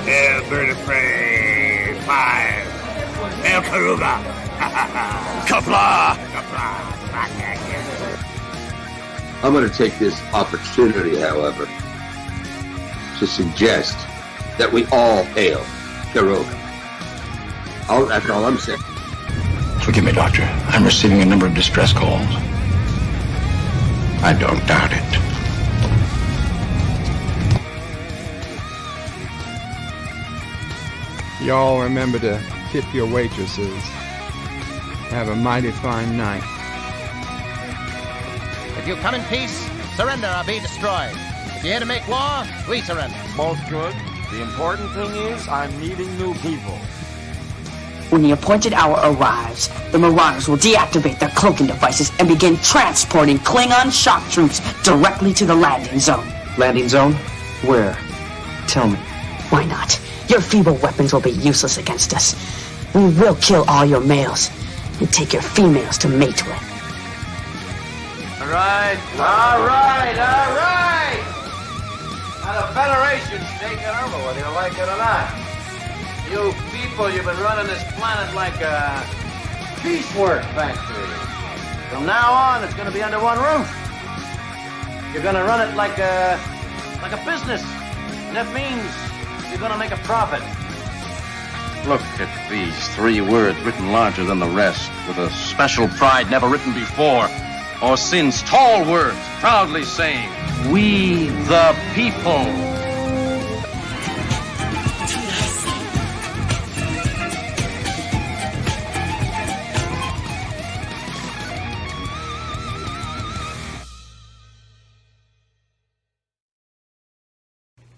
Hail, bird of prey. 5. Hail, Karuga. Qapla! I'm going to take this opportunity, however, to suggest that we all hail Karuga. That's all I'm saying. Forgive me, Doctor. I'm receiving a number of distress calls. I don't doubt it. Y'all remember to tip your waitresses. Have a mighty fine night. If you come in peace, surrender or be destroyed. If you're here to make war, we surrender. Both good. The important thing is I'm meeting new people. When the appointed hour arrives, the Marauders will deactivate their cloaking devices and begin transporting Klingon shock troops directly to the landing zone. Landing zone? Where? Tell me. Why not? Your feeble weapons will be useless against us. We will kill all your males and take your females to mate with. All right. Now the Federation's taking over, whether you like it or not. You people, you've been running this planet like a piecework factory. From now on, it's going to be under one roof. You're going to run it like a business. And that means you're going to make a profit. Look at these 3 words written larger than the rest, with a special pride never written before, or since. Tall words, proudly saying, "We the people."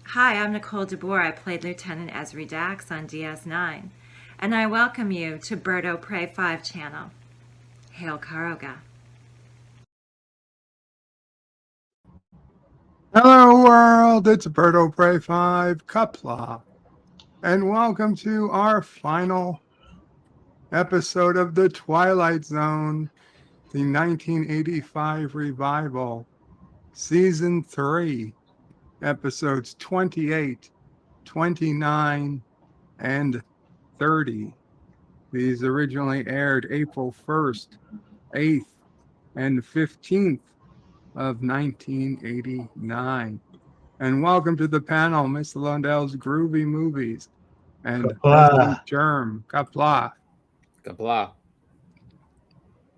Hi, I'm Nicole DeBoer. I played Lieutenant Ezri Dax on DS9, and I welcome you to Bird O' Prey 5 channel. Hail Karoga. Hello world, it's Bird O' Prey 5 Qapla, and welcome to our final episode of the Twilight Zone, the 1985 revival, Season 3, episodes 28, 29, and 30. These originally aired April 1st, 8th, and 15th of 1989. And welcome to the panel, Miss Lundell's Groovy Movies and Germ, Qapla.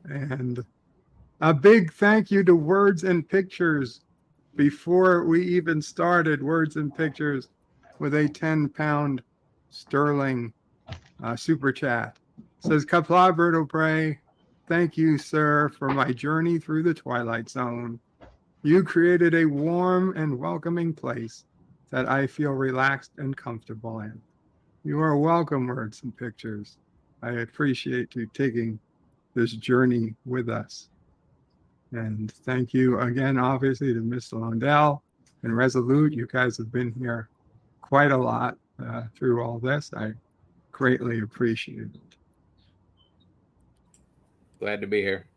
And a big thank you to Words and Pictures. Before we even started, Words and Pictures with a 10-pound sterling super chat. Says, Qapla, Bird O' Prey, thank you, sir, for my journey through the Twilight Zone. You created a warm and welcoming place that I feel relaxed and comfortable in. You are welcome, Words and Pictures. I appreciate you taking this journey with us. And thank you again, obviously, to Mr. Lundell and Resolute. You guys have been here quite a lot through all this. I greatly appreciate it. Glad to be here.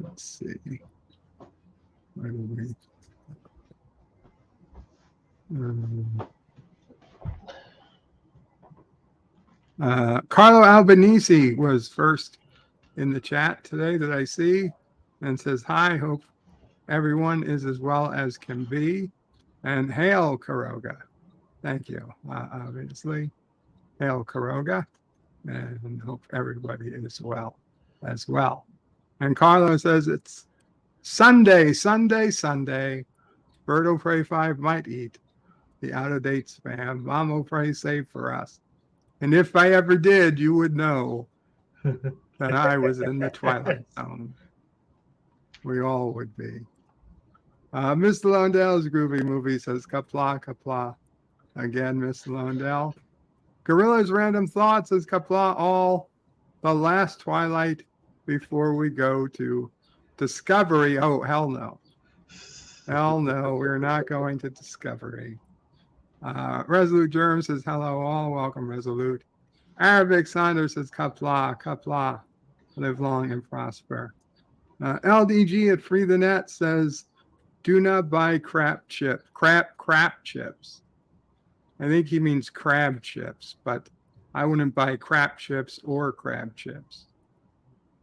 Let's see. Where do we? Carlo Albanese was first in the chat today that I see, and says, hi, hope everyone is as well as can be, and hail Karoga. Thank you, obviously. Hail Karoga, and hope everybody is well as well. And Carlo says it's Sunday. Bird O' Prey 5 might eat the out-of-date spam. Mom O' Prey saved for us. And if I ever did, you would know that I was in the Twilight Zone. We all would be. Mr. Lundell's Groovy Movie says, Qapla. Again, Mr. Lundell. Gorilla's Random Thoughts says, Qapla, all the last Twilight before we go to Discovery. Oh, hell no. Hell no, we're not going to Discovery. Resolute Germ says, hello all, welcome Resolute. Arabic Saunders says, Qapla, live long and prosper. LDG at Free the Net says, Do not buy crap chips. Crap chips. I think he means crab chips, but I wouldn't buy crap chips or crab chips.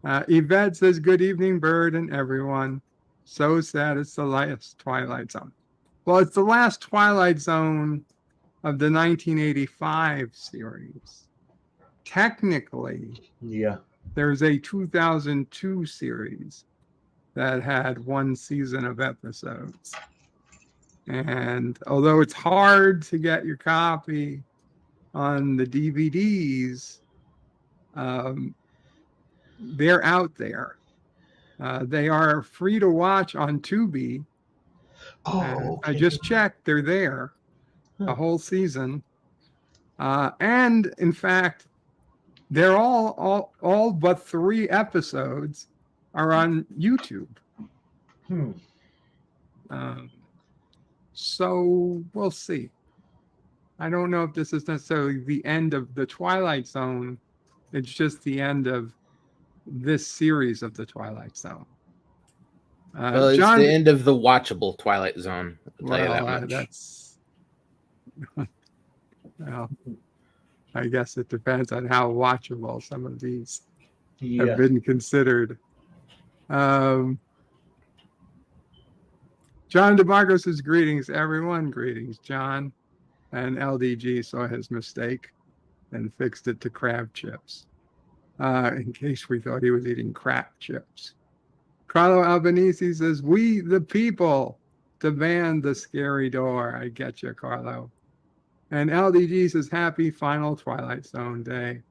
Yvette says, good evening, Bird and everyone. So sad it's the last Twilight Zone. Well, it's the last Twilight Zone of the 1985 series. Technically, yeah, there's a 2002 series that had one season of episodes. And although it's hard to get your copy on the DVDs, they're out there. They are free to watch on Tubi. Oh, okay. I just checked; they're there, the whole season. And in fact, they're all but 3 episodes are on YouTube. So we'll see. I don't know if this is necessarily the end of the Twilight Zone. It's just the end of this series of the Twilight Zone. Well, it's John, the end of the watchable Twilight Zone. I'll tell you that much. That's well, I guess it depends on how watchable some of these have been considered. John DeMarco says, greetings, everyone. Greetings, John. And LDG saw his mistake and fixed it to crab chips. In case we thought he was eating crap chips. Carlo Albanese says, we the people demand the scary door. I get you, Carlo. And LDG says, happy final Twilight Zone day.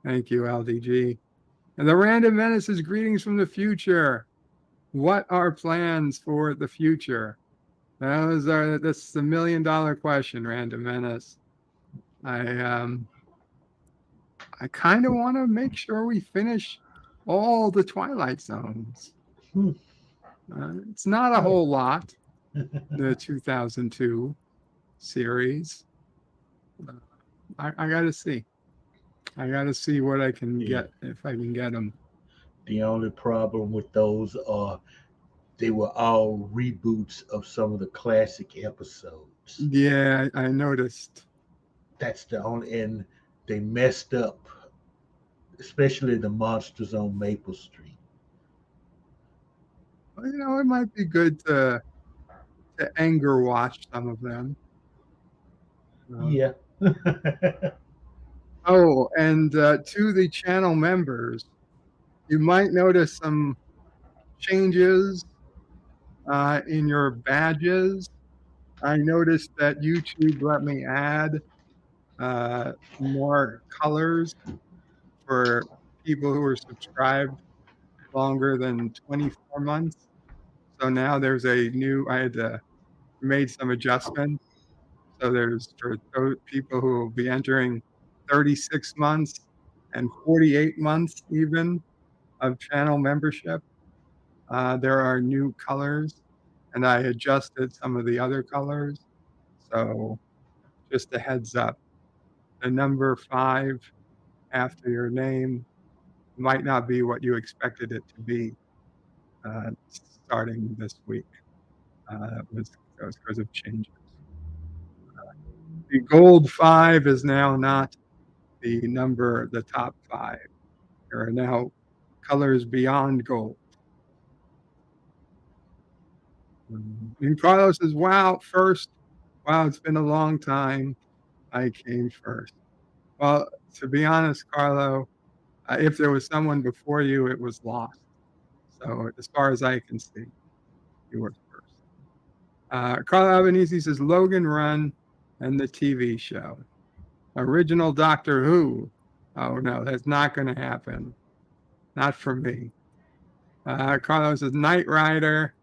Thank you, LDG. And the Random Menace says, greetings from the future. What are plans for the future? That's the $1 million question, Random Menace. I kind of want to make sure we finish all the Twilight Zones. It's not a whole lot, the 2002 series. I got to see. I got to see what I can get, if I can get them. The only problem with those are they were all reboots of some of the classic episodes. Yeah, I noticed. That's the only, and they messed up, especially the Monsters on Maple Street. Well, you know, it might be good to anger watch some of them. Yeah. Oh, and to the channel members, you might notice some changes in your badges. I noticed that YouTube let me add more colors for people who are subscribed longer than 24 months. So now there's a new, I had to made some adjustments. So there's for those people who will be entering 36 months and 48 months even of channel membership. There are new colors, and I adjusted some of the other colors. So just a heads up, the number 5 after your name might not be what you expected it to be starting this week. That was because of changes. The gold 5 is now not the number, the top 5. There are now colors beyond gold. And Carlos says, wow, it's been a long time. I came first. Well, to be honest, Carlo, if there was someone before you, it was lost. So as far as I can see, you were first. Carlo Albanese says, Logan Run and the TV show. Original Doctor Who. Oh, no, that's not going to happen. Not for me. Carlos says, Knight Rider.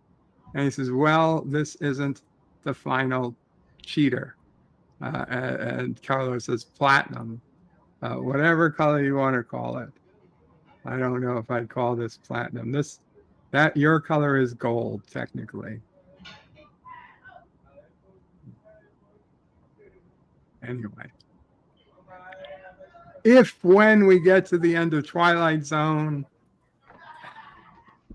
And he says, well, this isn't the final cheater. And Carlos says, platinum. Whatever color you want to call it. I don't know if I'd call this platinum. Your color is gold, technically. Anyway. When we get to the end of Twilight Zone,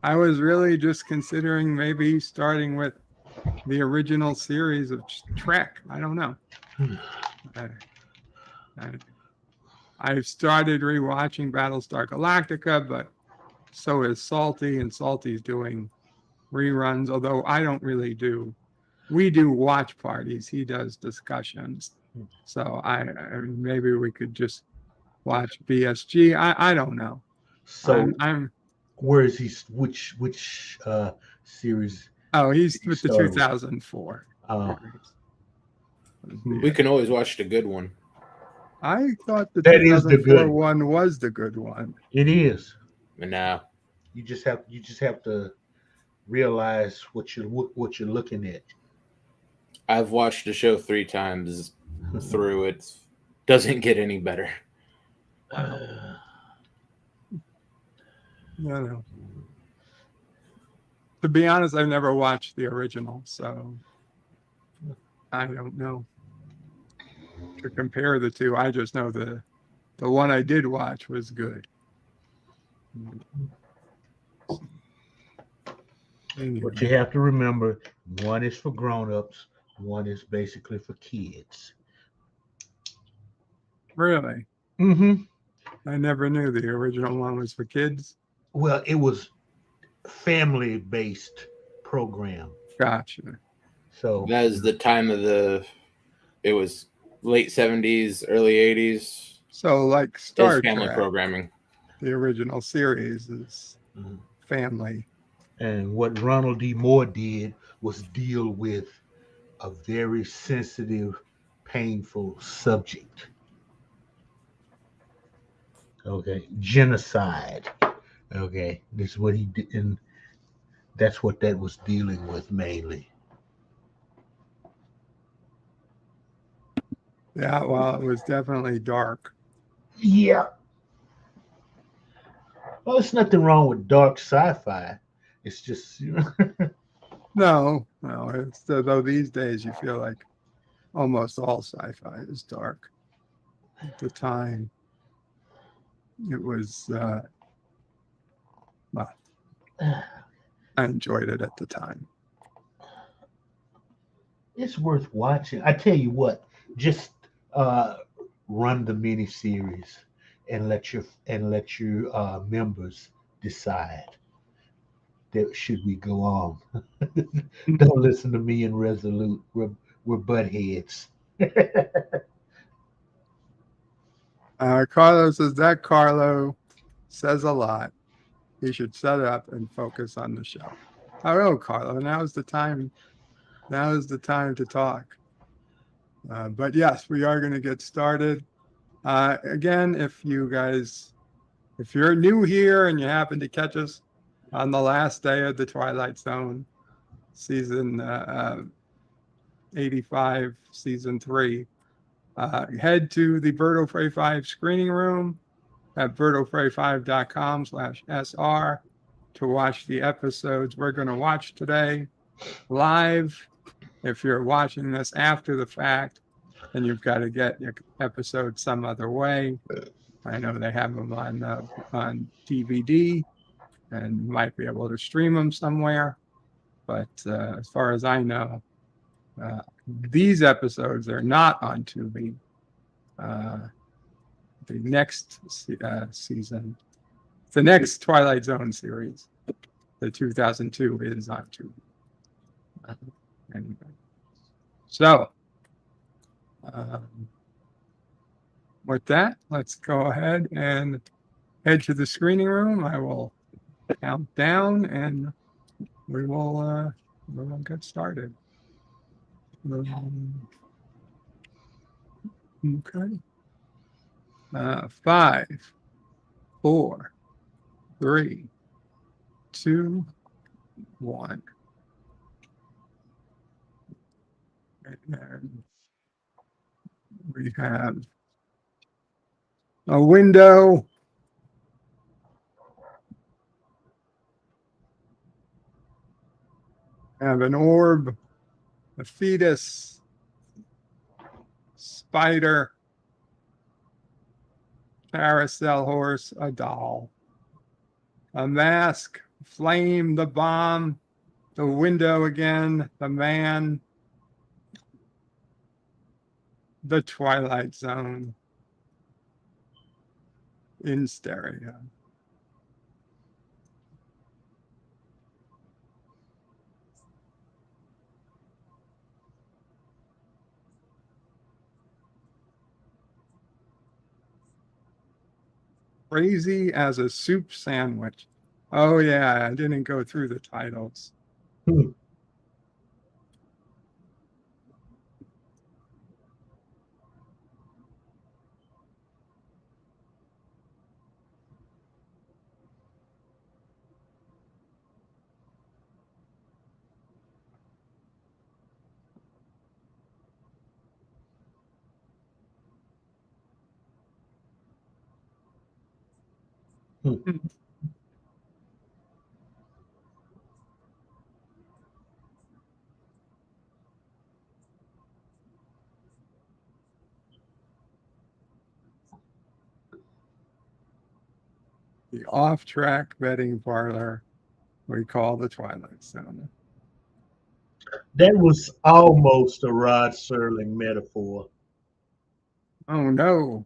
I was really just considering maybe starting with the original series of Trek. I don't know. I've started rewatching Battlestar Galactica, but so is Salty, and Salty's doing reruns, although I don't really do. We do watch parties. He does discussions. So maybe we could just watch BSG. I don't know. So where is he? Which series? Oh, he's with the 2004. We can always watch the good one. I thought the that is the good one was the good one. It is. No. You just have to realize what you're looking at. I've watched the show 3 times through. It doesn't get any better. No. To be honest, I've never watched the original, so I don't know to compare the two. I just know the one I did watch was good. But you have to remember, one is for grown-ups, one is basically for kids. Really? Mm-hmm. I never knew the original one was for kids. Well, it was family-based program. Gotcha. So that is the time of it was late 70s, early 80s. So like Star Trek, family programming. The original series is family. And what Ronald D. Moore did was deal with a very sensitive, painful subject. Okay, genocide. Okay, this is what he did, and that's what that was dealing with mainly. Yeah, well, it was definitely dark. Yeah. Well, there's nothing wrong with dark sci-fi. It's just, No. It's though these days you feel like almost all sci-fi is dark. At the time, it was. Well, I enjoyed it at the time. It's worth watching. I tell you what, just run the miniseries and let your members decide. That should we go on? Don't listen to me and Resolute. We're butt heads. Carlo says that Carlo says a lot. He should shut up and focus on the show. I know, Carlo. Now's the time to talk. But yes, we are going to get started. Again, if you're new here and you happen to catch us on the last day of the Twilight Zone season 85, season 3, head to the Bird of Prey 5 screening room at birdofprey5.com/SR to watch the episodes we're going to watch today live. If you're watching this after the fact, then you've got to get your episode some other way. I know they have them on DVD and might be able to stream them somewhere. But as far as I know, these episodes are not on Tubi. The next season, the next Twilight Zone series, the 2002, is on Tubi. Anyway. So, with that, let's go ahead and head to the screening room. I will count down and we will get started. Okay. 5, 4, 3, 2, 1. And we have a window. Have an orb, a fetus, spider, carousel horse, a doll, a mask, flame, the bomb, The Window again, The Man, The Twilight Zone in stereo. Crazy as a Soup Sandwich. Oh yeah, I didn't go through the titles. The off-track betting parlor we call the Twilight Zone. That was almost a Rod Serling metaphor. Oh no.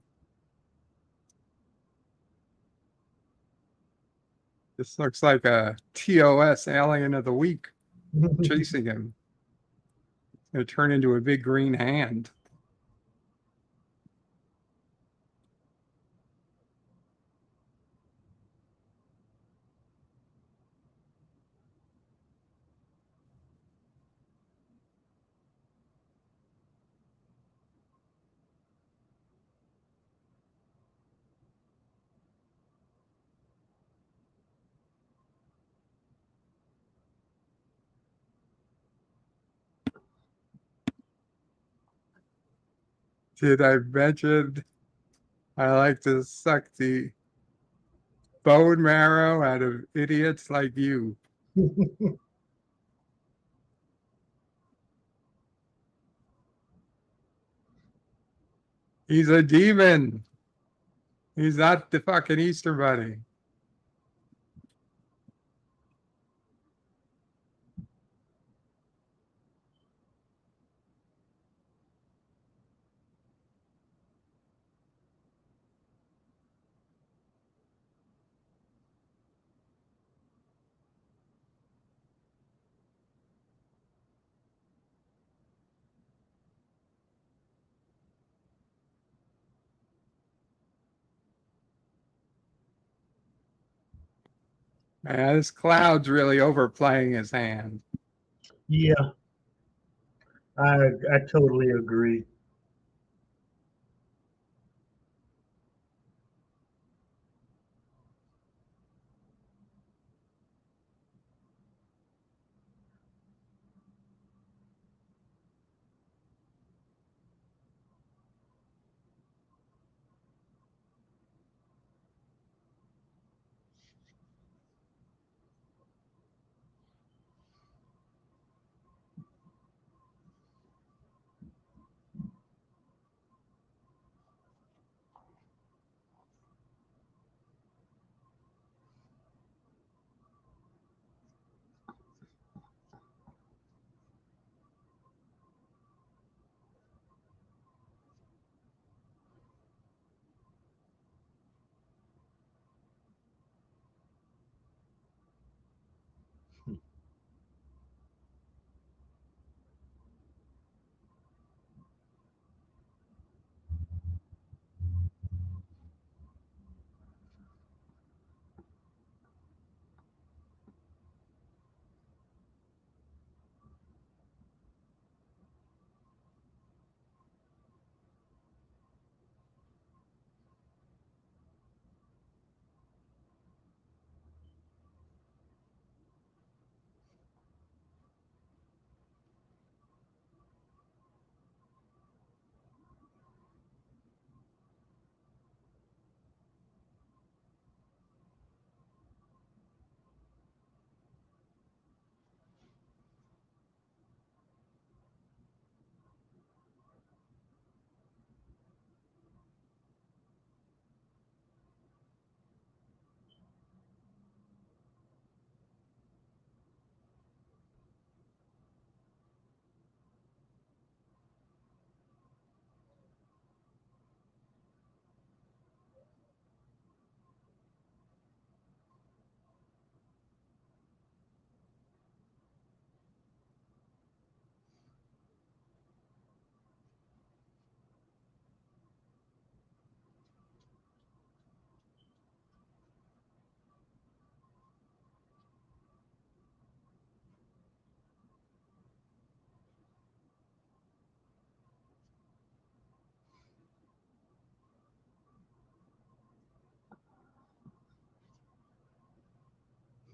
This looks like a TOS alien of the week chasing him. It's going to turn into a big green hand. Did I mention I like to suck the bone marrow out of idiots like you? He's a demon. He's not the fucking Easter Bunny. Man, this cloud's really overplaying his hand. Yeah, I totally agree.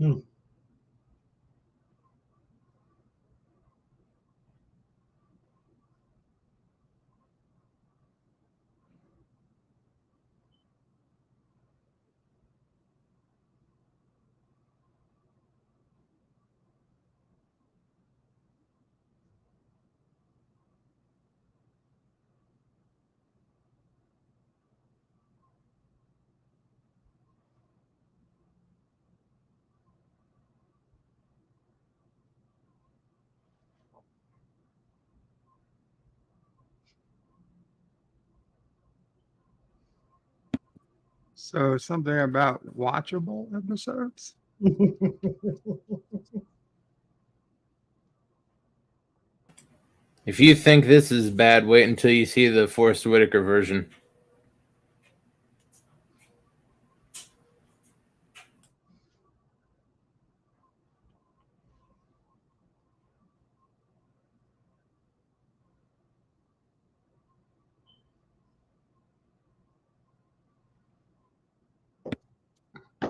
Hmm. So something about watchable episodes? If you think this is bad, wait until you see the Forrest Whitaker version.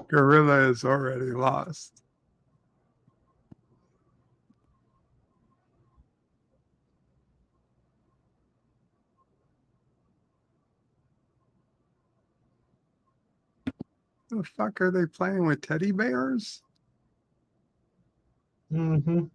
Gorilla is already lost. The fuck are they playing with teddy bears? Mm-hmm.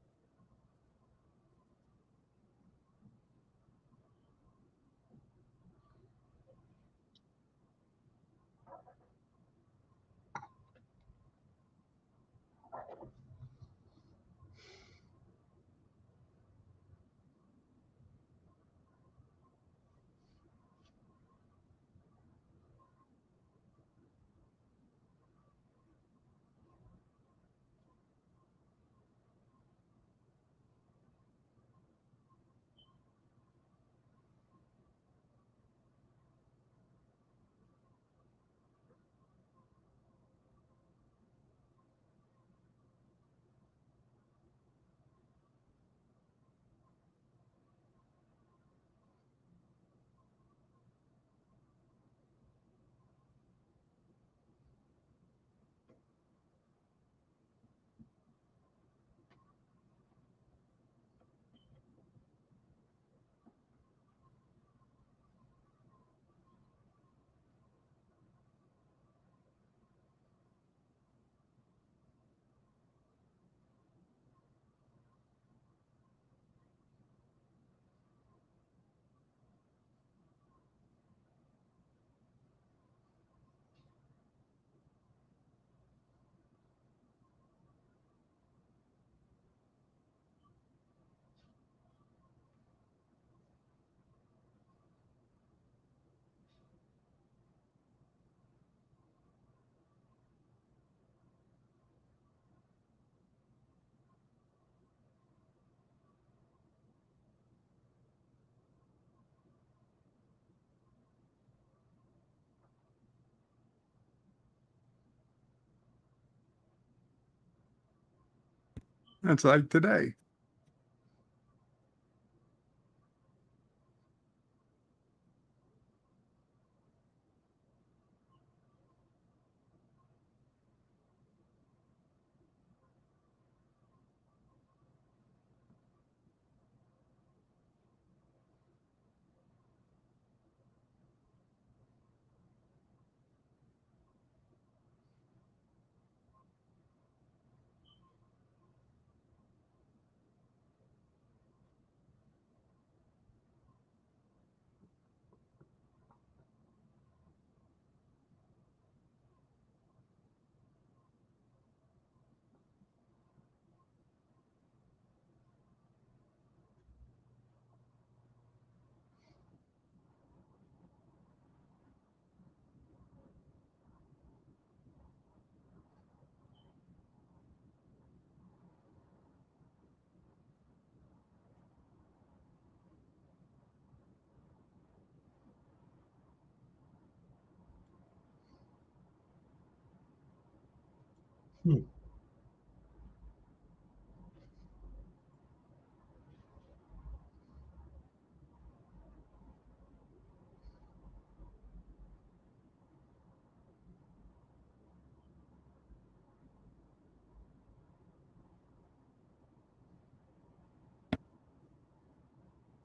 That's like today. Hmm.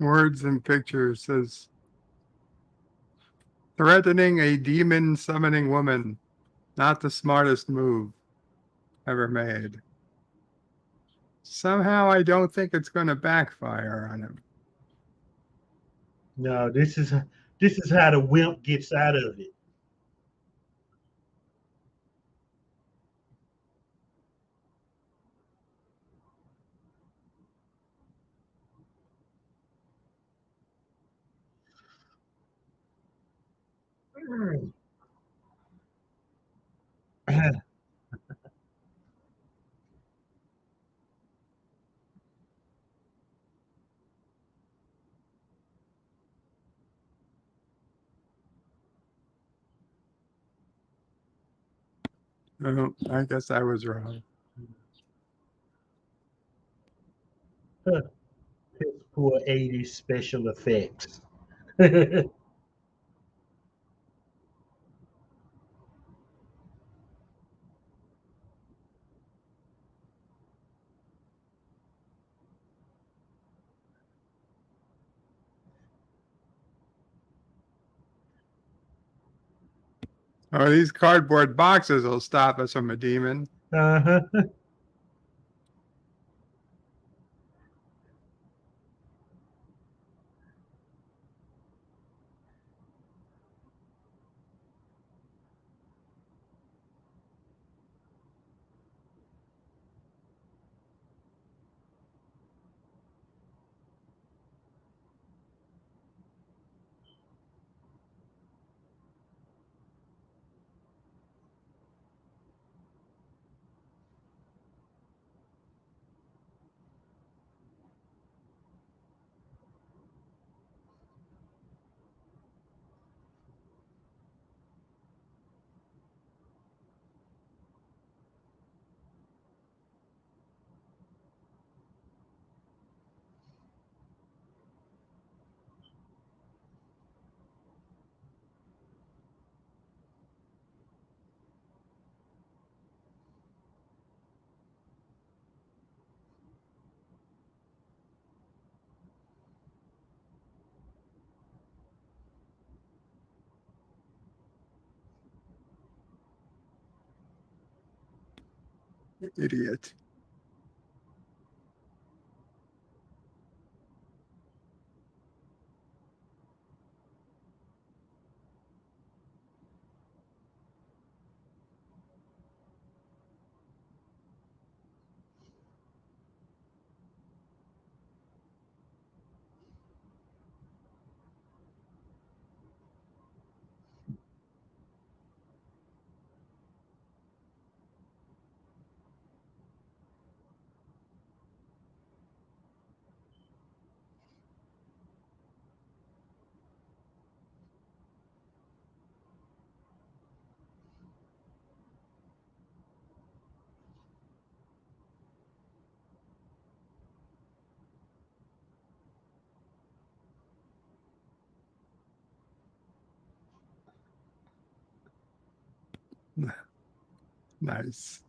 Words and Pictures says, threatening a demon summoning woman, not the smartest move ever made. Somehow I don't think it's going to backfire on him. No, this is how the wimp gets out of it. Oh, I guess I was wrong. Piss poor 80s special effects. Oh, these cardboard boxes will stop us from a demon. Uh-huh. Idiot. Nice.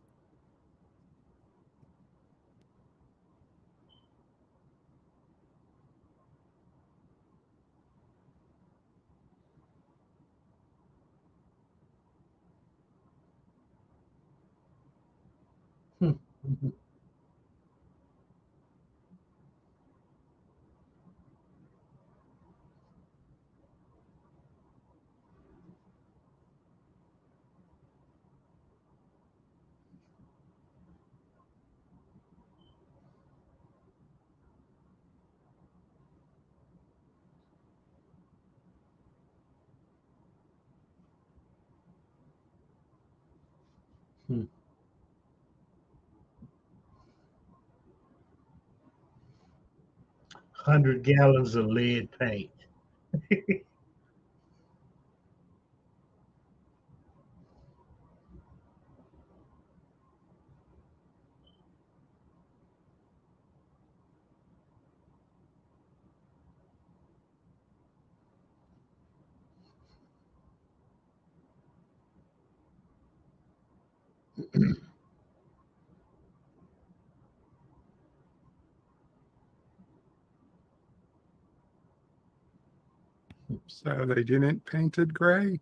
Hmm. 100 gallons of lead paint. So they didn't paint it gray?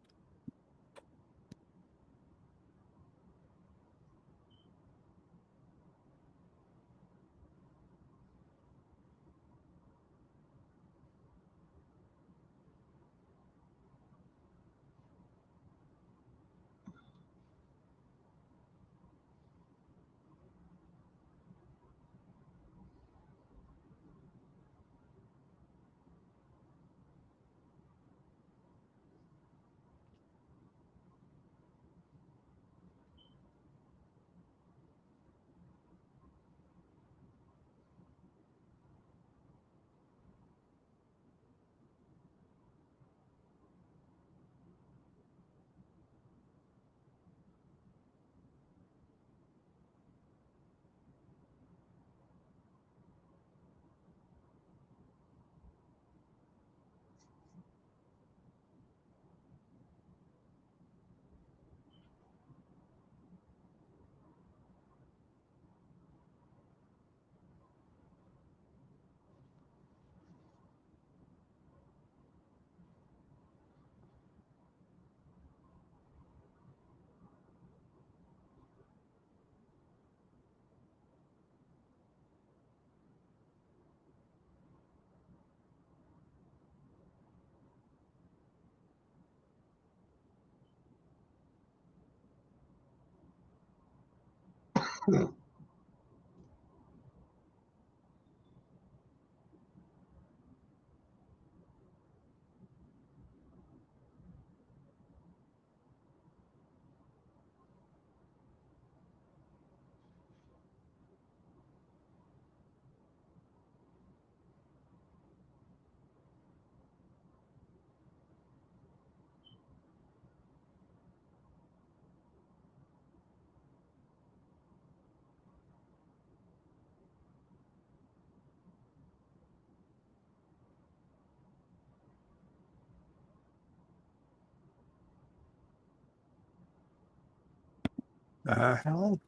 The hell?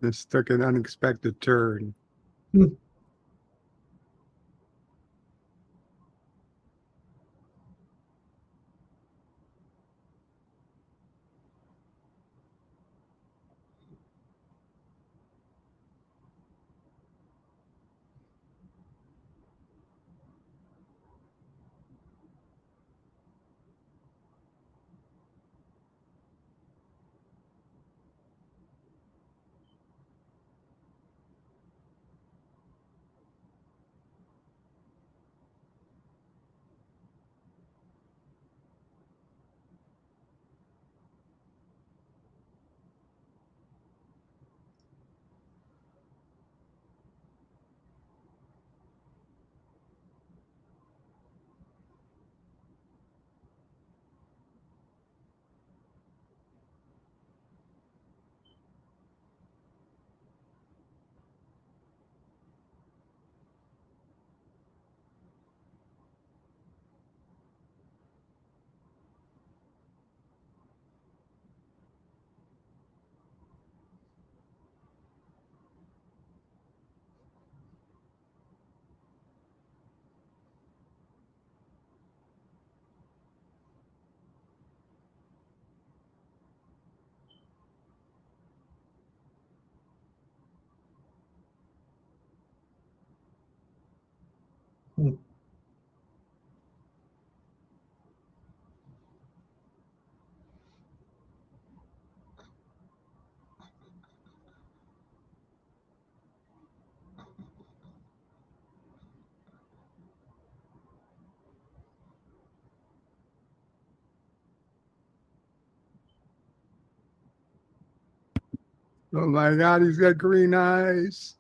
This took an unexpected turn. Oh my God, he's got green eyes.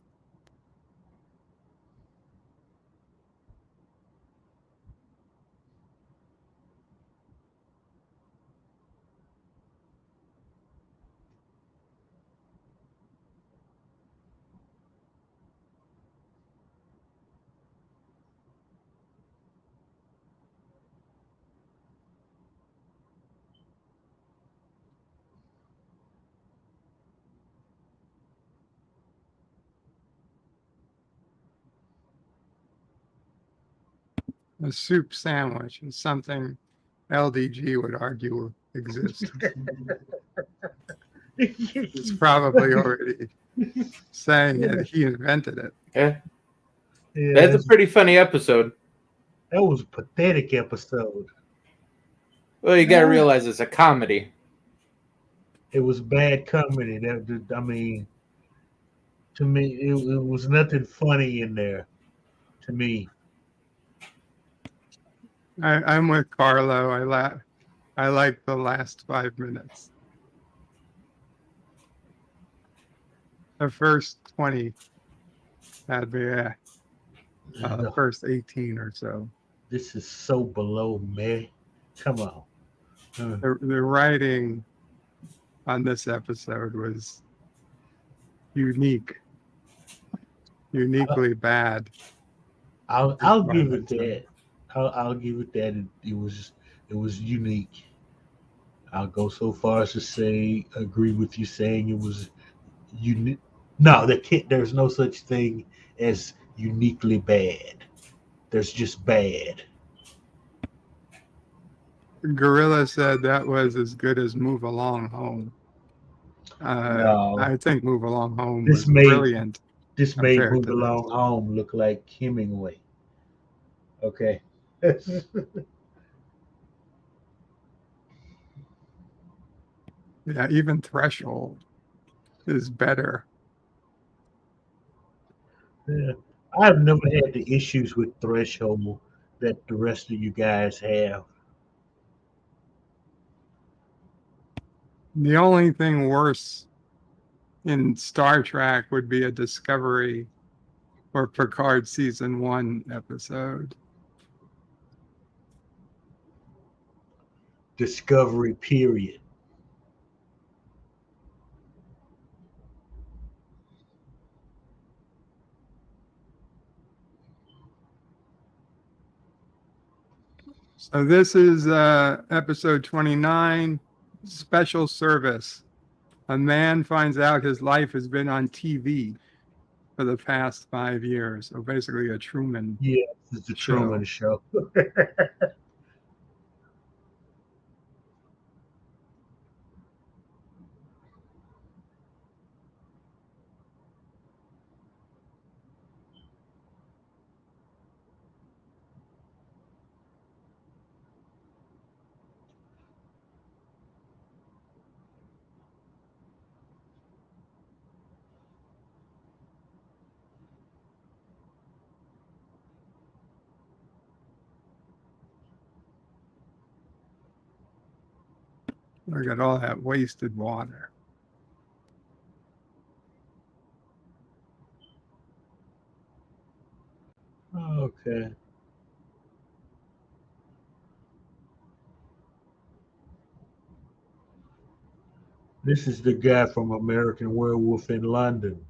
A soup sandwich is something LDG would argue exists. It's probably already saying that he invented it. Yeah. Yeah, That's a pretty funny episode. That was a pathetic episode. Well, you got to realize it's a comedy. It was bad comedy. I mean, to me, it was nothing funny in there. To me, I'm with Carlo. I like the last 5 minutes. The first 20 had me, the first 18 or so. This is so below me. Come on. The writing on this episode was uniquely bad. I'll give it that. I'll give it that. It was unique. I'll go so far as to say agree with you saying it was unique. No, there's no such thing as uniquely bad. There's just bad. Gorilla said that was as good as Move Along Home. No. I think Move Along Home was brilliant. This made Move Along Home look like Hemingway. Okay. Yeah, even Threshold is better. Yeah. I've never had the issues with Threshold that the rest of you guys have. The only thing worse in Star Trek would be a Discovery or Picard season 1 episode. Discovery, period. So this is episode 29, Special Service. A man finds out his life has been on TV for the past 5 years. So basically a Truman Yeah, it's the Truman Show. Look at all that wasted water. Okay. This is the guy from American Werewolf in London.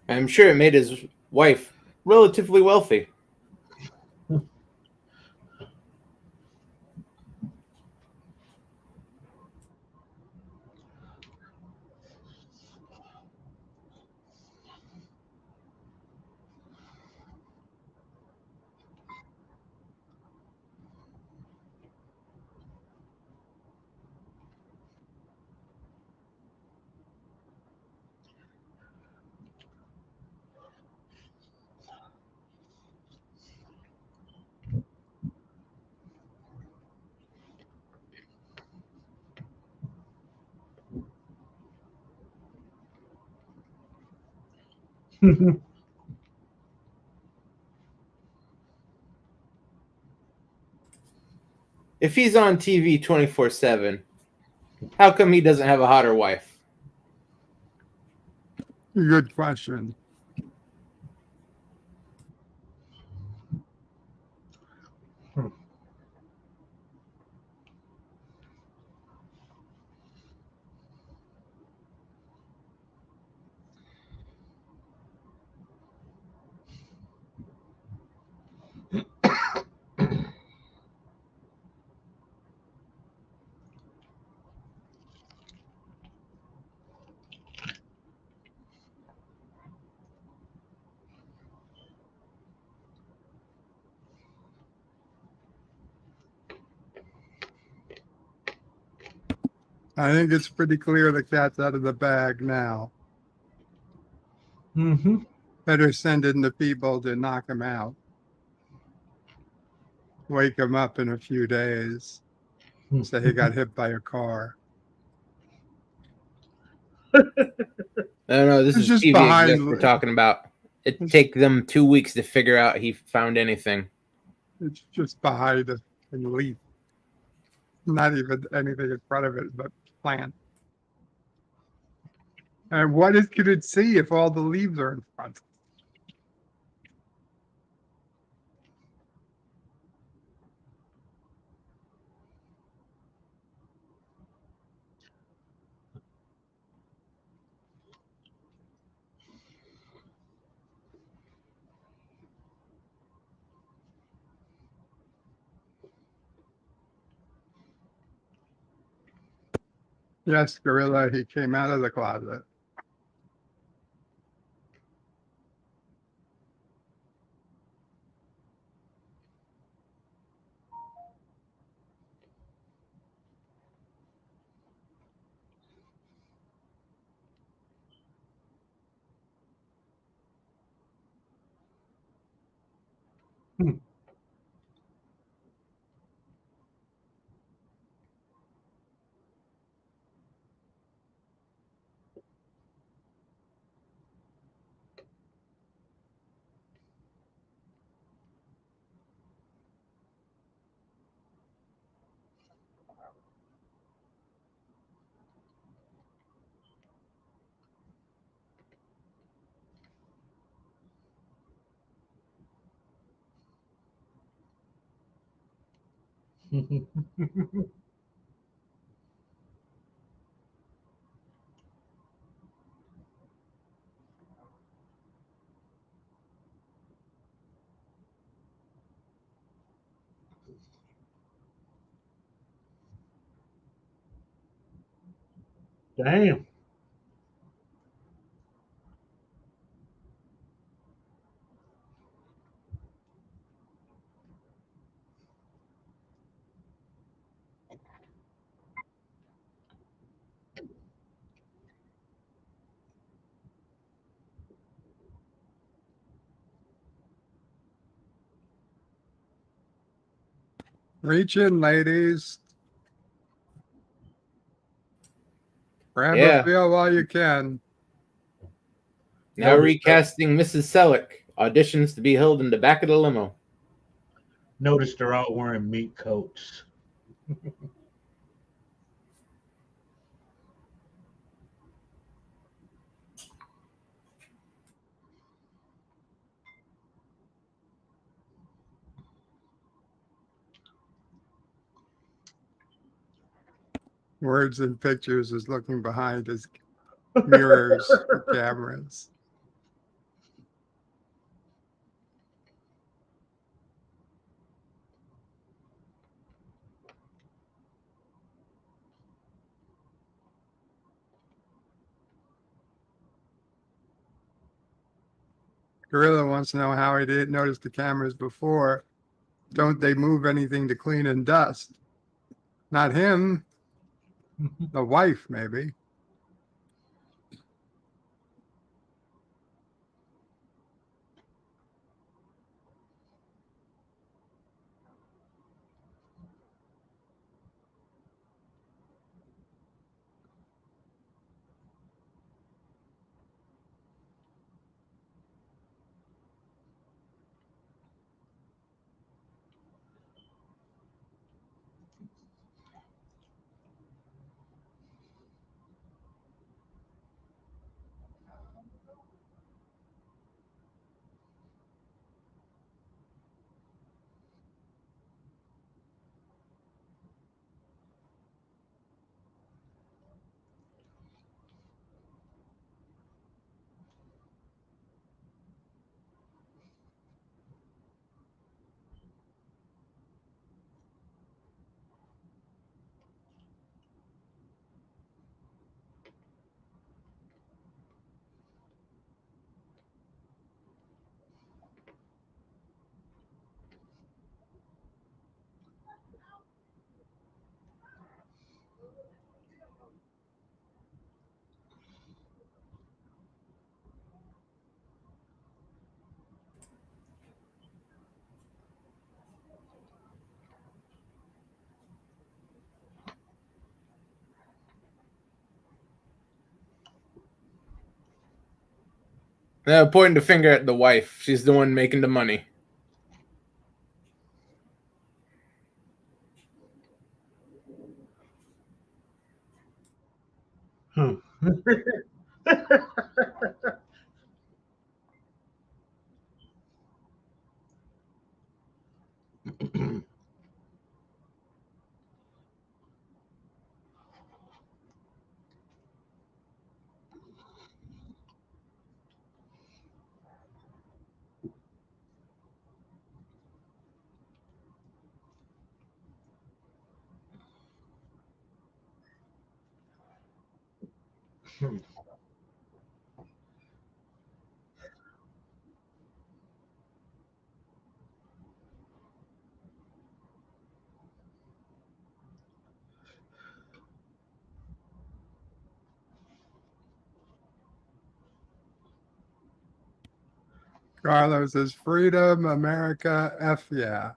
I'm sure it made his wife relatively wealthy. If he's on TV 24/7, how come he doesn't have a hotter wife? Good question. I think it's pretty clear the cat's out of the bag now. Mm-hmm. Better send in the people to knock him out. Wake him up in a few days. Say he got hit by a car. I don't know. This It's is just TV behind- exec we're talking about. It take them 2 weeks to figure out he found anything. It's just behind a leaf. Not even anything in front of it, but plant. And what could it see if all the leaves are in front? Yes, Gorilla, he came out of the closet. Damn. Reach in, ladies. Grab a Yeah. feel while you can. Now recasting Mrs. Selleck. Auditions to be held in the back of the limo. Notice they're all wearing meat coats. Words and Pictures is looking behind his mirrors for cameras. Gorilla wants to know how he didn't notice the cameras before. Don't they move anything to clean and dust? Not him. The wife, maybe. Now pointing the finger at the wife. She's the one making the money. Carlos says freedom, America, F yeah.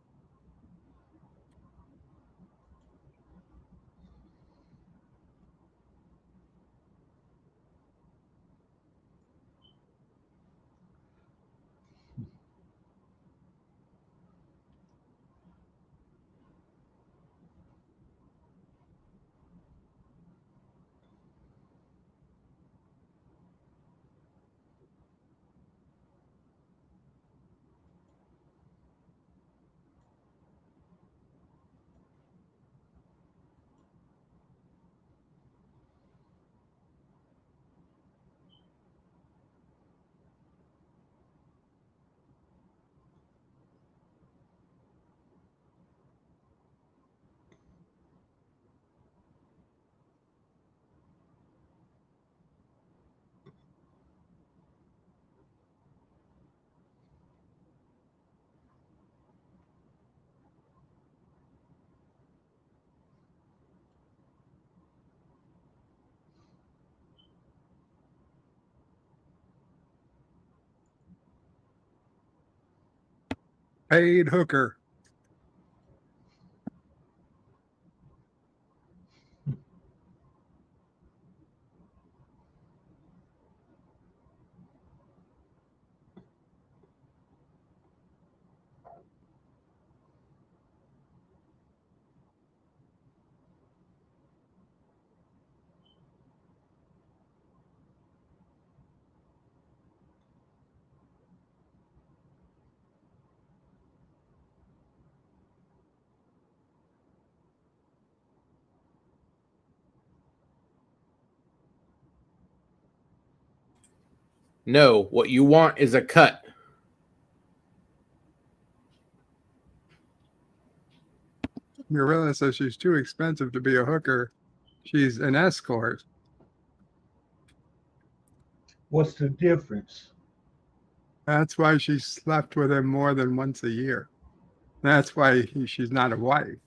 Paid hooker. No, what you want is a cut. Gorilla says she's too expensive to be a hooker. She's an escort. What's the difference? That's why she slept with him more than once a year. That's why she's not a wife.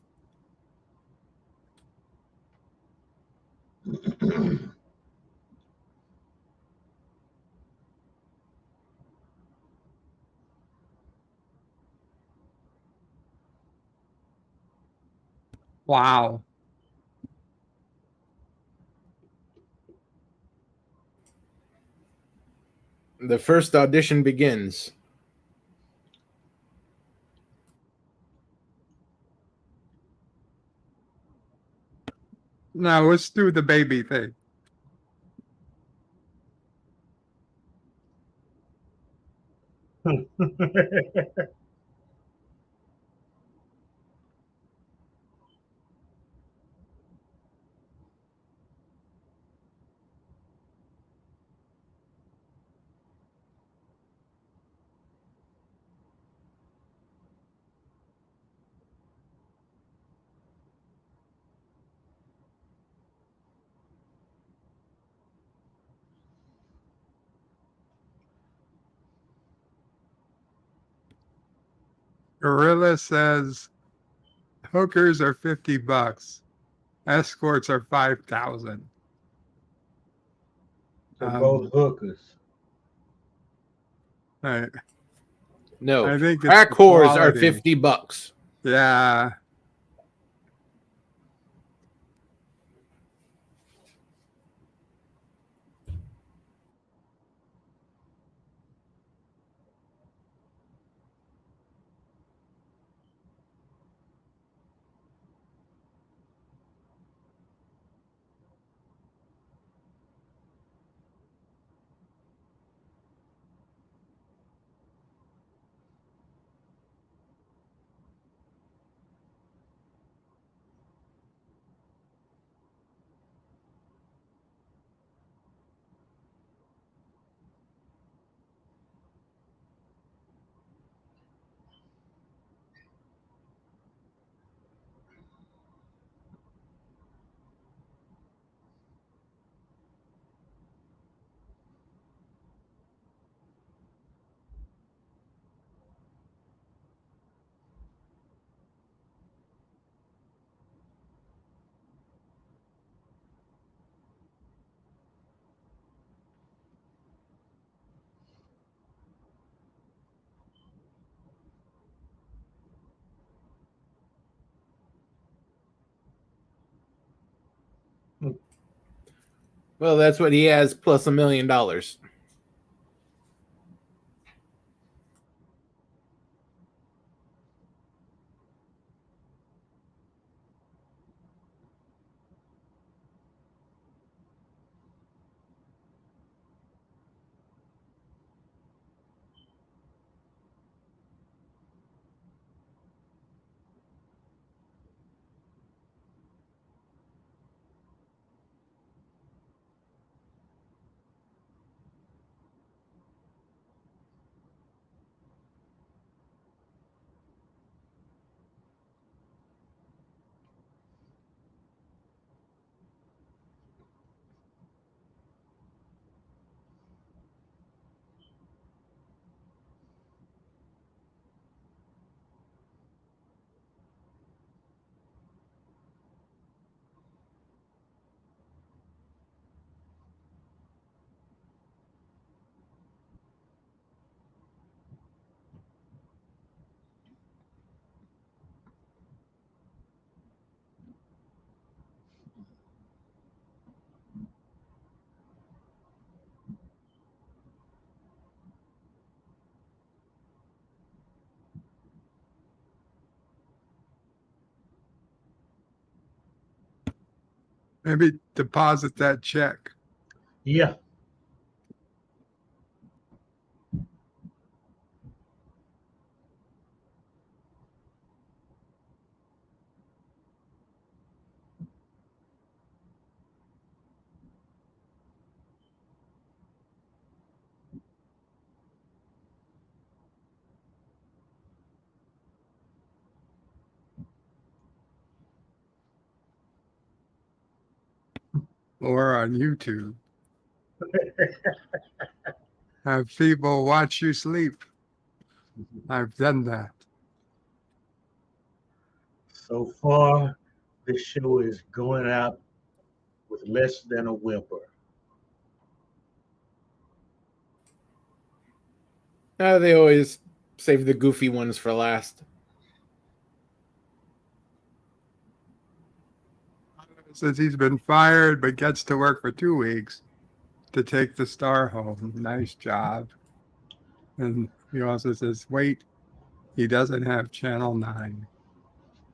Wow. The first audition begins. Now let's do the baby thing. Gorilla says hookers are $50. Escorts are 5,000. So both hookers. Right. No, I think it's crack the whores are quality. $50. Yeah. Well, that's what he has plus $1 million. Maybe deposit that check. Yeah. Or on YouTube. Have people watch you sleep. I've done that. So far, this show is going out with less than a whimper. They always save the goofy ones for last. Says he's been fired, but gets to work for 2 weeks to take the star home. Nice job. And he also says, wait, he doesn't have Channel 9.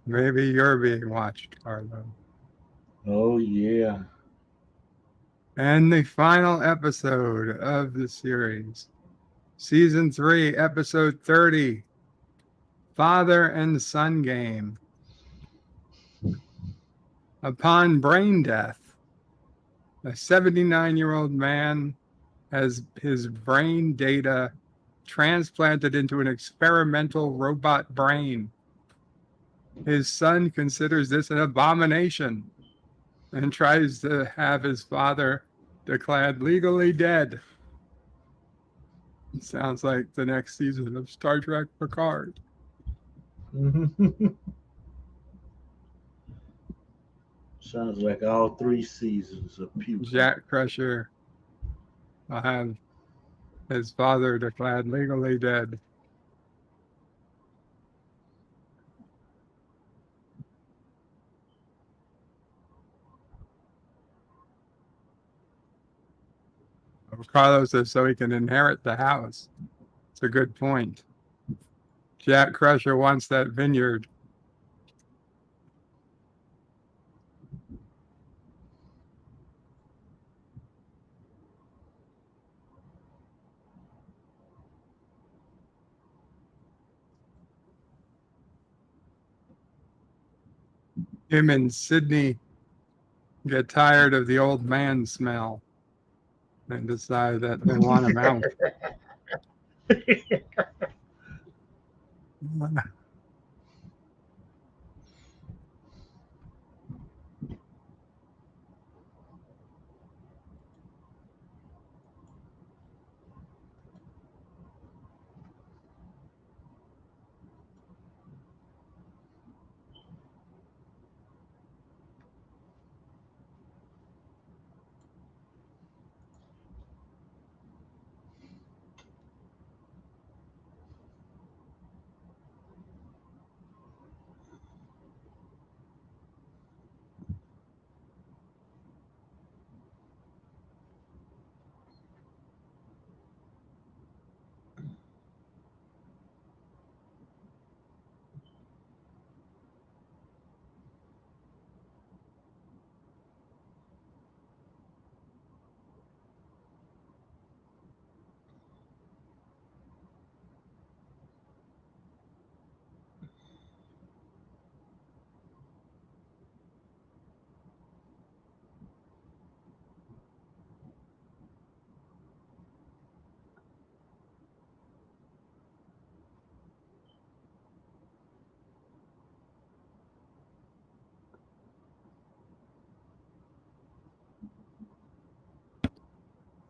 Maybe you're being watched, Carlo. Oh, yeah. And the final episode of the series, Season 3, Episode 30, Father and Son Game. Upon brain death, a 79-year-old man has his brain data transplanted into an experimental robot brain. His son considers this an abomination and tries to have his father declared legally dead. It sounds like the next season of Star Trek Picard. Sounds like all 3 seasons of puke. Jack Crusher will have his father declared legally dead. Carlos says so he can inherit the house. It's a good point. Jack Crusher wants that vineyard. Him and Sydney get tired of the old man smell and decide that they want him out.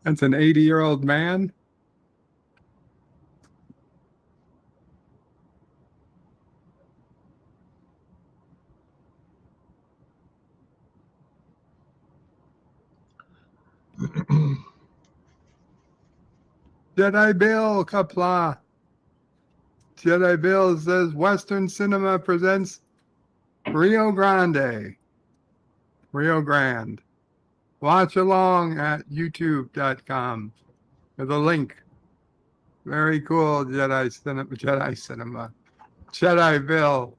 That's an 80-year-old man. Jedi Bill Qapla. Jedi Bill says Western Cinema presents Rio Grande. Rio Grande. Watch along at youtube.com with a link. Very cool, Jedi Cinema. Jedi Bill.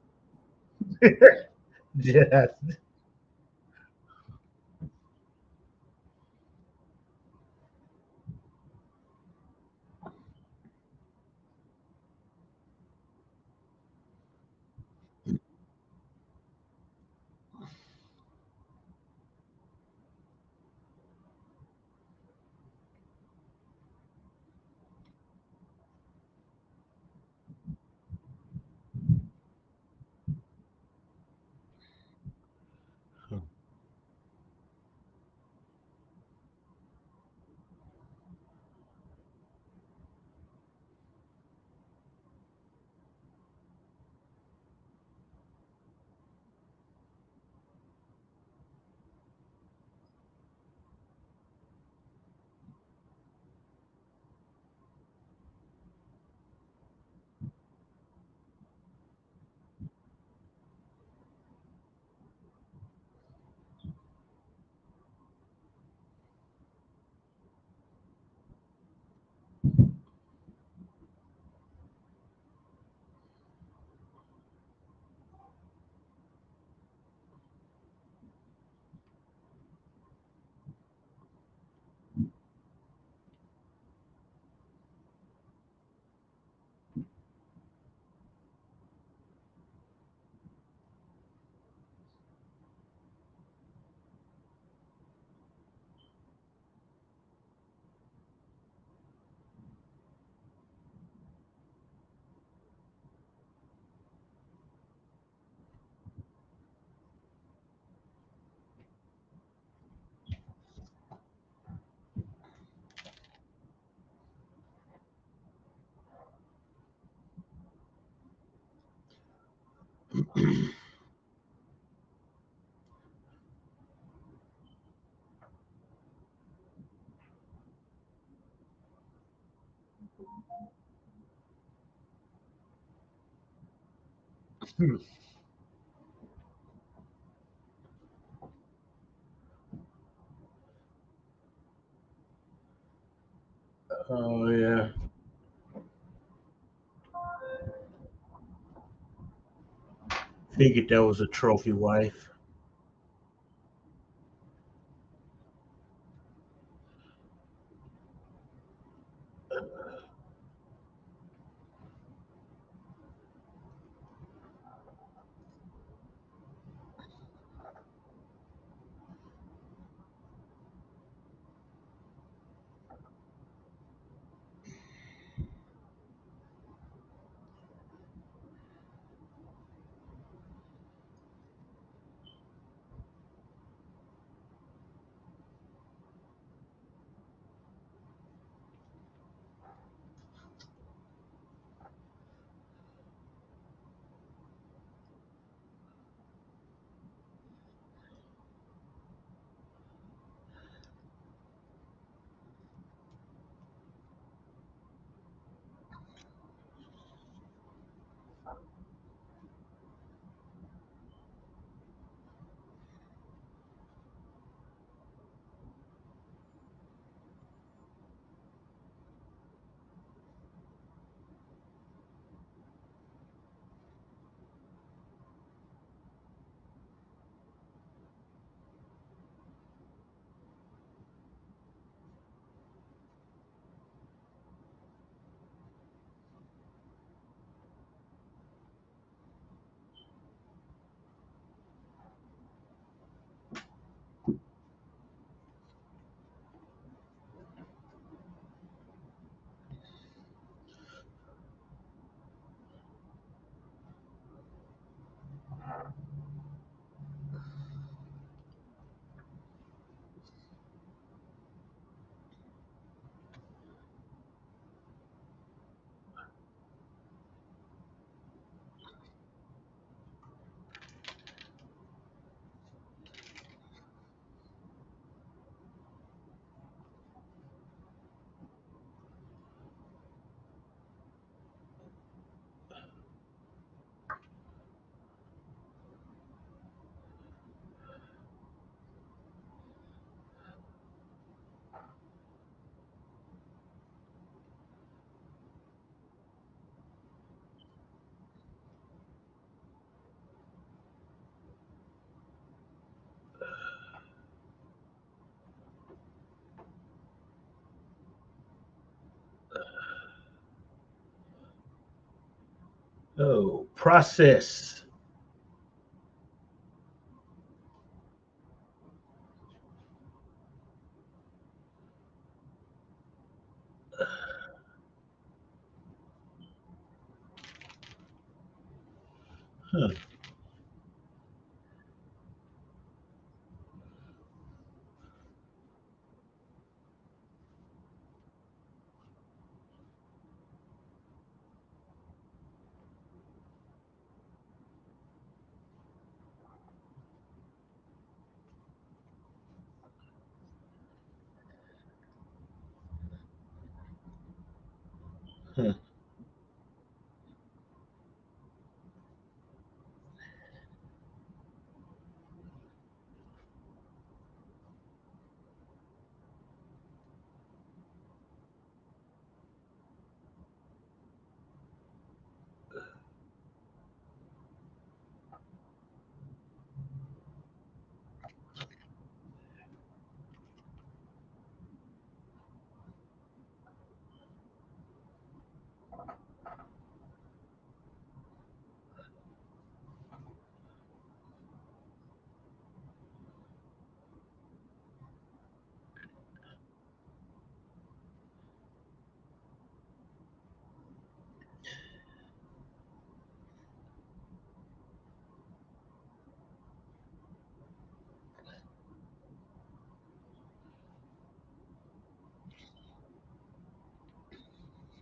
Yes. Oh yeah. Figured that was a trophy wife. Oh, process. Huh. Huh.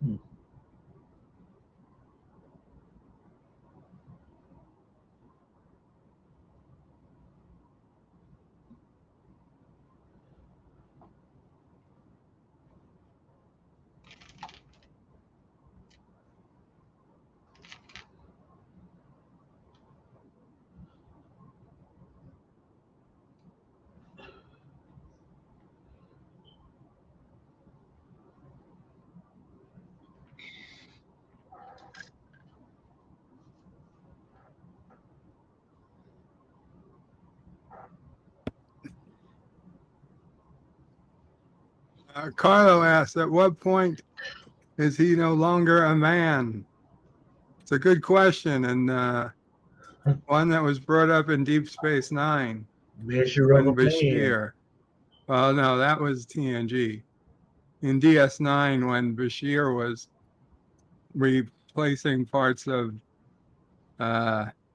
Hmm. Carlo asked, at what point is he no longer a man? It's a good question, and one that was brought up in Deep Space Nine Measure of when a man. Bashir. Well, no, that was TNG. In DS9, when Bashir was replacing parts of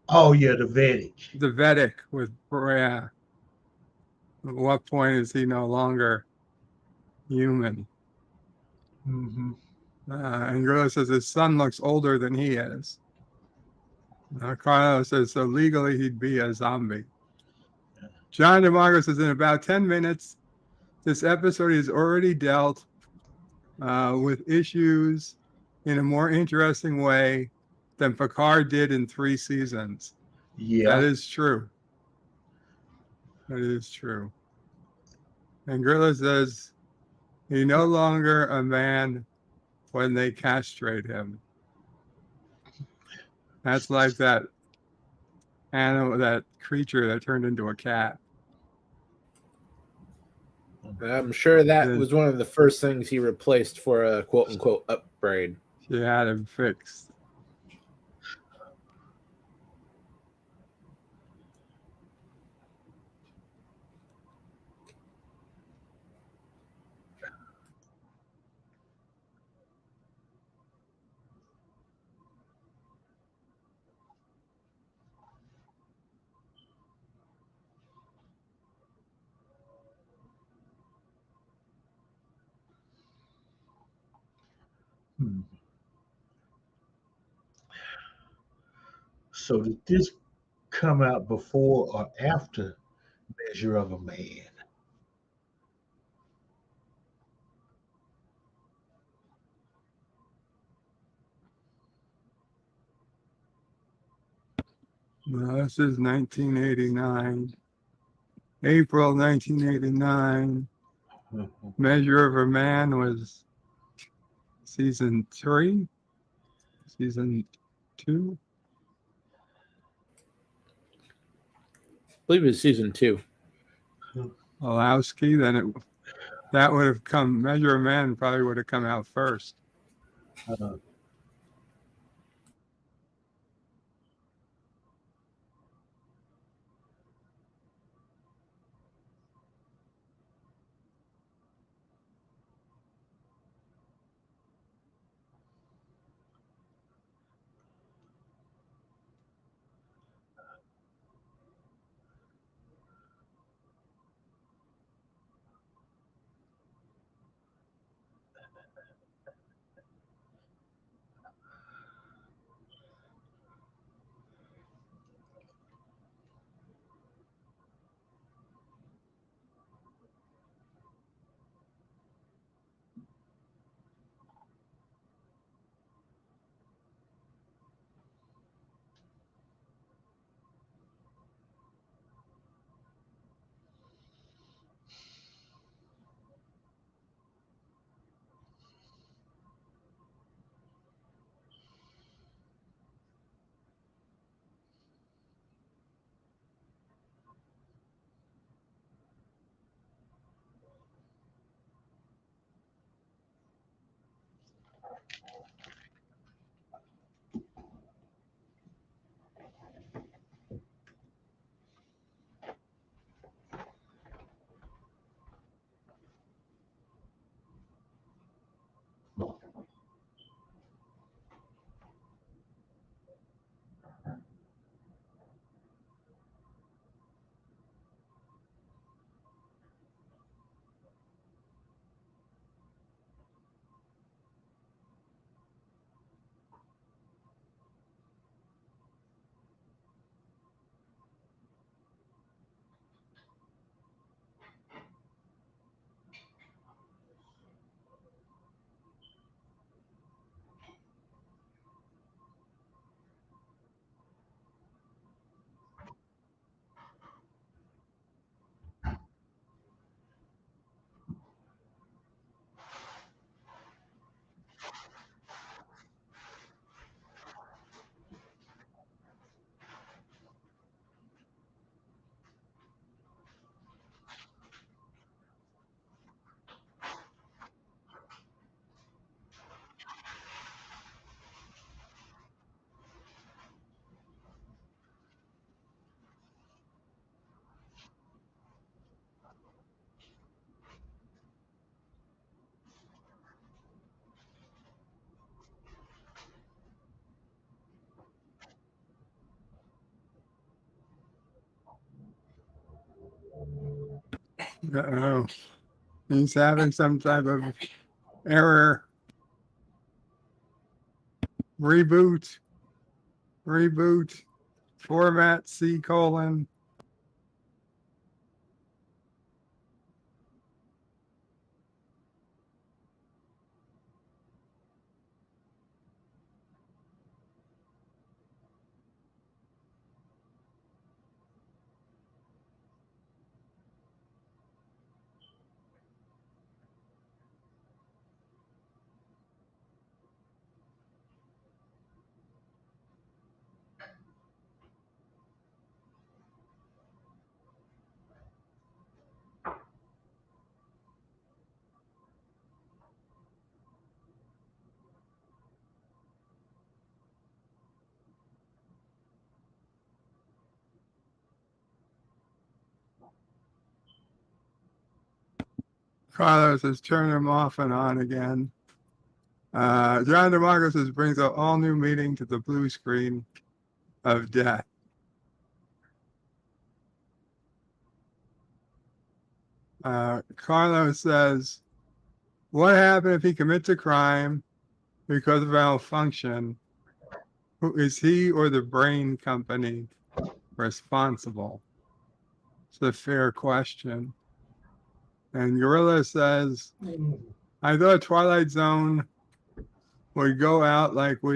Oh yeah, the Vedic. the Vedic with Brea, at what point is he no longer human? Mm-hmm. And Gorilla says his son looks older than he is. Carlo says, so legally he'd be a zombie. John DeMarco says, in about 10 minutes, this episode has already dealt with issues in a more interesting way than Picard did in 3 seasons. Yeah. That is true. That is true. And Gorilla says, he's no longer a man when they castrate him. That's like that animal, that creature that turned into a cat. I'm sure that was one of the first things he replaced for a quote-unquote upgrade. She had him fixed. Hmm. So did this come out before or after Measure of a Man? No, this is 1989. April 1989. Measure of a Man was season 3, season 2. I believe it was season 2. Olowski, then that would have come. Measure of a Man probably would have come out first. Uh-oh. He's having some type of error. Reboot. Format C:. Carlos has turned them off and on again. John DeMarco says brings an all new meaning to the blue screen of death. Carlos says, what happened if he commits a crime because of malfunction? Who is he or the brain company responsible? It's a fair question. And Gorilla says, I thought Twilight Zone would go out like what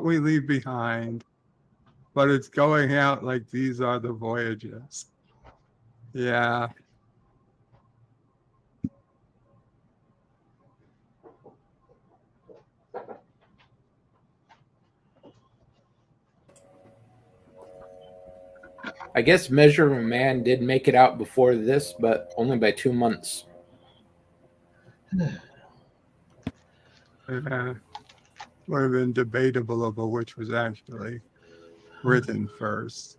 we leave behind, but it's going out like these are the voyages. Yeah. I guess Measure of a Man did make it out before this, but only by 2 months. Would have been debatable over which was actually written first.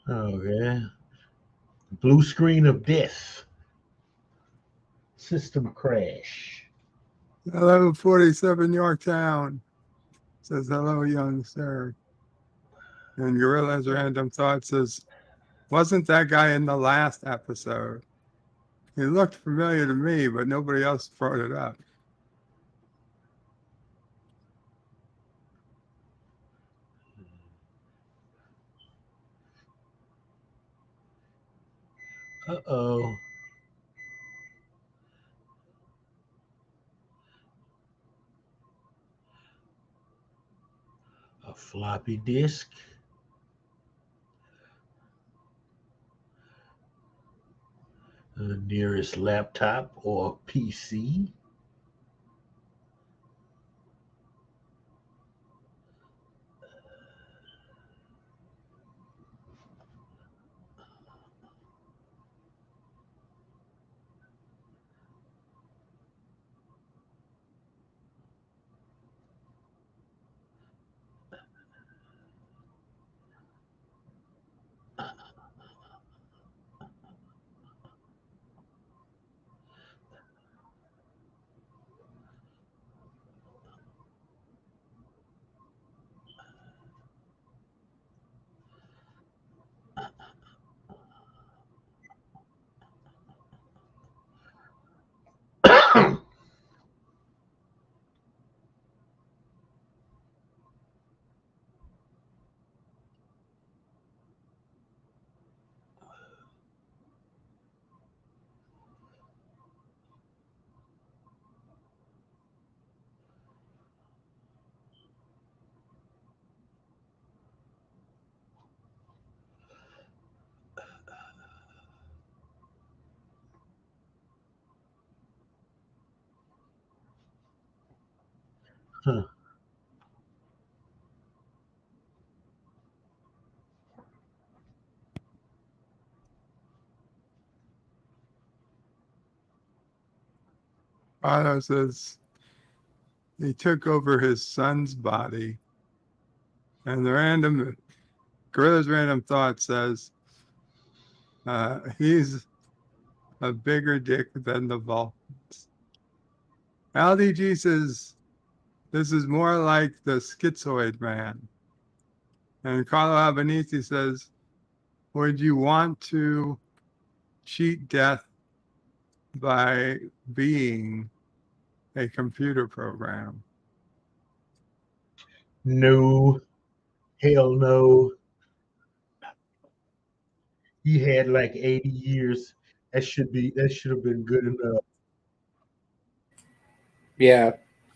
Okay. Blue screen of death. System crash. 1147 Yorktown says, hello, young sir. And Gorilla's Random Thought says, wasn't that guy in the last episode? He looked familiar to me, but nobody else brought it up. Uh-oh. A floppy disk. The nearest laptop or PC. Huh. Otto says he took over his son's body, and the Gorilla's random thought says he's a bigger dick than the Vulcans. LDG says this is more like the schizoid man. And Carlo Albanese says, would you want to cheat death by being a computer program? No, hell no. He had like 80 years. That should have been good enough. Yeah,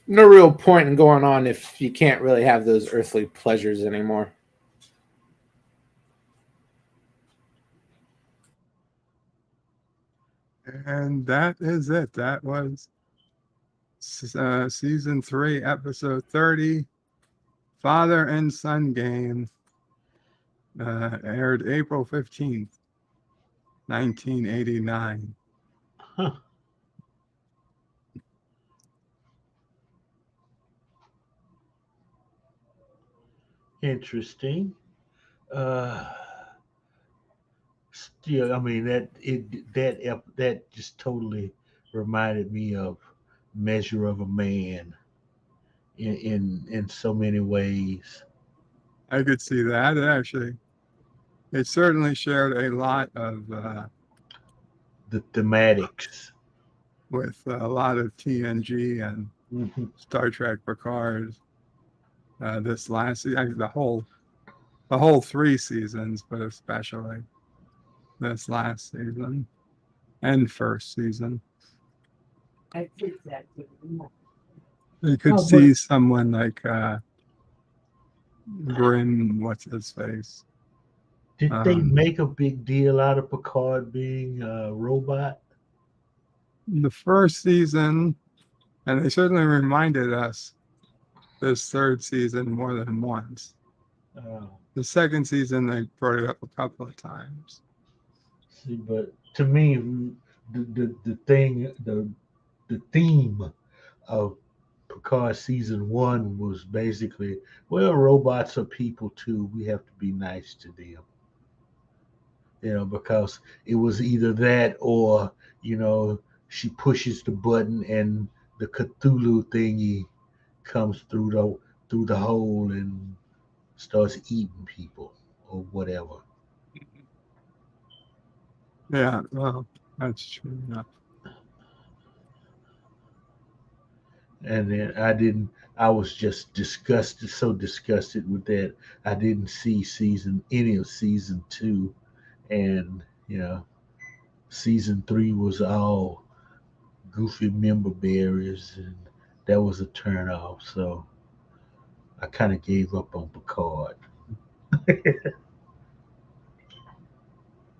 no real point in going on if you can't really have those earthly pleasures anymore. And that is it. That was season 3, episode 30, Father and Son Game. Aired April 15th, 1989. Huh. Interesting. Still, I mean that just totally reminded me of Measure of a Man in so many ways. I could see that. It certainly shared a lot of The thematics with a lot of TNG and Star Trek Picard. This last season, the whole 3 seasons, but especially this last season and first season. You could see someone like Grin, what's his face? Did they make a big deal out of Picard being a robot? The first season, and they certainly reminded us this third season more than once. The second season, they brought it up a couple of times. See, but to me, the theme of Picard season 1 was basically, well, robots are people too. We have to be nice to them. Because it was either that or, she pushes the button and the Cthulhu thingy comes through the hole and starts eating people or whatever. Yeah, well, that's true enough. And then I was just so disgusted with that. I didn't see any of season 2. And, season 3 was all goofy member berries, and that was a turn off. So I kind of gave up on Picard.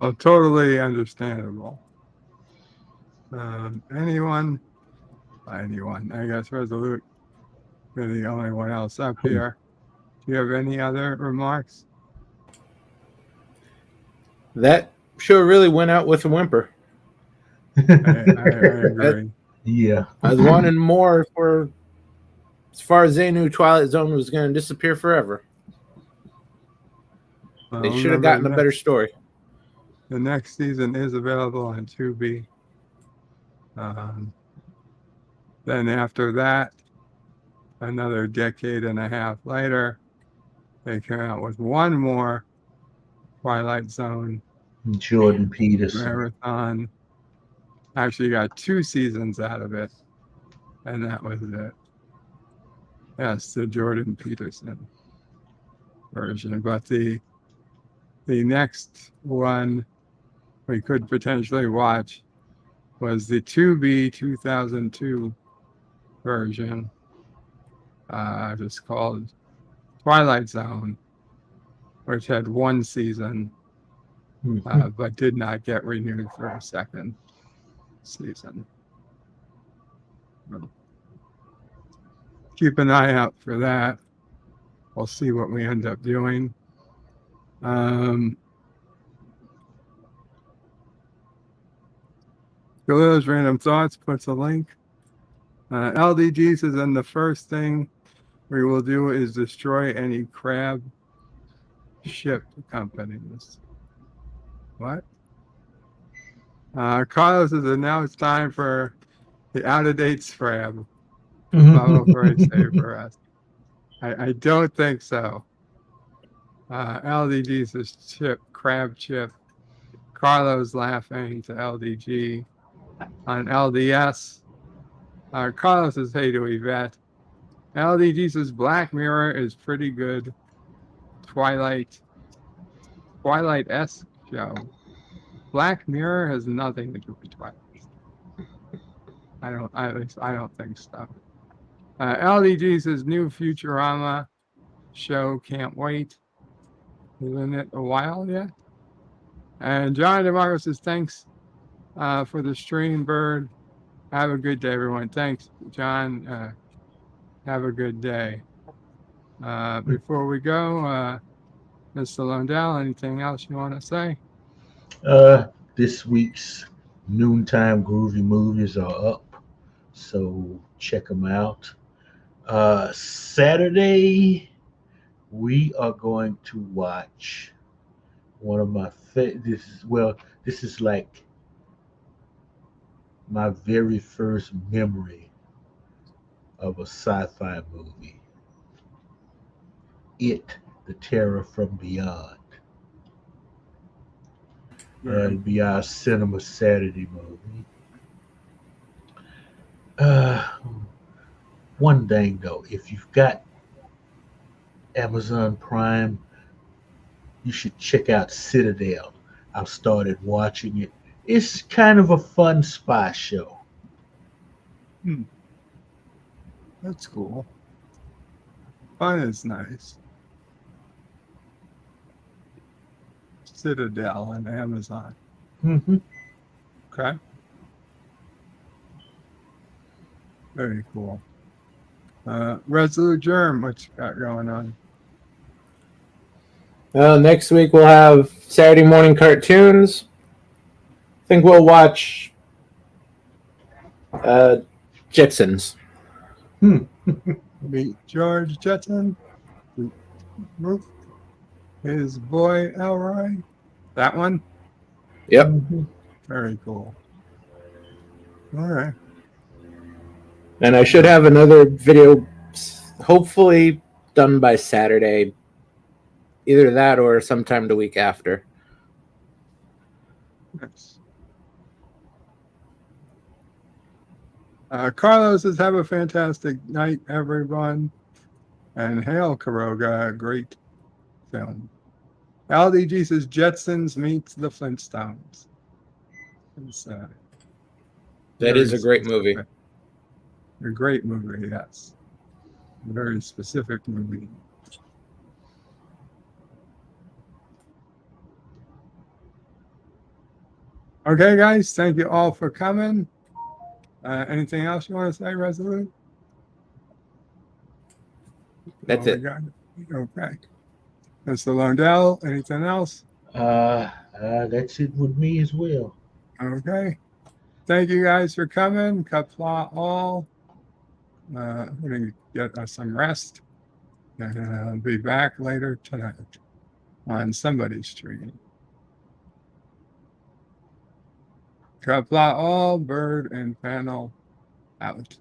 Well, totally understandable. Anyone, I guess Resolute, you're the only one else up here. Do you have any other remarks? That show really went out with a whimper. I agree. Yeah. I was wanting more for, as far as they knew, Twilight Zone was going to disappear forever. They should have gotten a better story. The next season is available on Tubi. Then after that, another decade and a half later, they came out with one more Twilight Zone Jordan Peterson marathon. Actually got 2 seasons out of it, and that was it. Yes, the Jordan Peterson version. But the next one we could potentially watch was the Tubi 2002 version. Just called Twilight Zone, which had 1 season, but did not get renewed for a second season. keep an eye out for that. We'll see what we end up doing. Galileo's Random Thoughts puts a link. LDGs is in the first thing we will do is destroy any crab ship companies. What? Carlos says that now it's time for the out-of-date scrab. Level very safe for us. I don't think so. LDG's is chip, crab chip. Carlos laughing to LDG. On LDS, Carlos says, hey to Yvette. LDG says Black Mirror is pretty good. Twilight-esque show. Black Mirror has nothing to do with Twilight. I don't think so. LDG says new Futurama show, can't wait. Isn't it a while yet? And John DeMarco says thanks for the stream, Bird. Have a good day, everyone. Thanks, John. Have a good day. Before we go, Mr. Lundell, anything else you want to say? This week's Noontime Groovy movies are up, so check them out. Saturday, we are going to watch one of my this is like my very first memory of a sci-fi movie. It, The Terror from Beyond. It'll be our Cinema Saturday movie. One thing though, if you've got Amazon Prime, you should check out Citadel. I've started watching it. It's kind of a fun spy show. That's cool. Fun is nice. Citadel and Amazon. Okay. Very cool. Resolute Germ, what you got going on? Next week we'll have Saturday morning cartoons. I think we'll watch Jetsons. Meet George Jetson. His boy Elroy. That one? Yep. Very cool. All right. And I should have another video hopefully done by Saturday. Either that or sometime the week after. Nice. Carlos says, have a fantastic night, everyone. And hail, Karoga, great film. LDG says, Jetsons meets the Flintstones. That is a great movie. A great movie, yes. A very specific movie. Okay, guys, thank you all for coming. Anything else you want to say, Resolute? That's it. Okay. Mr. Lundell, anything else? That's it with me as well. Okay. Thank you guys for coming. Qapla all. We're going to get us some rest. And I'll be back later tonight on somebody's stream. Qapla all, Bird and panel out.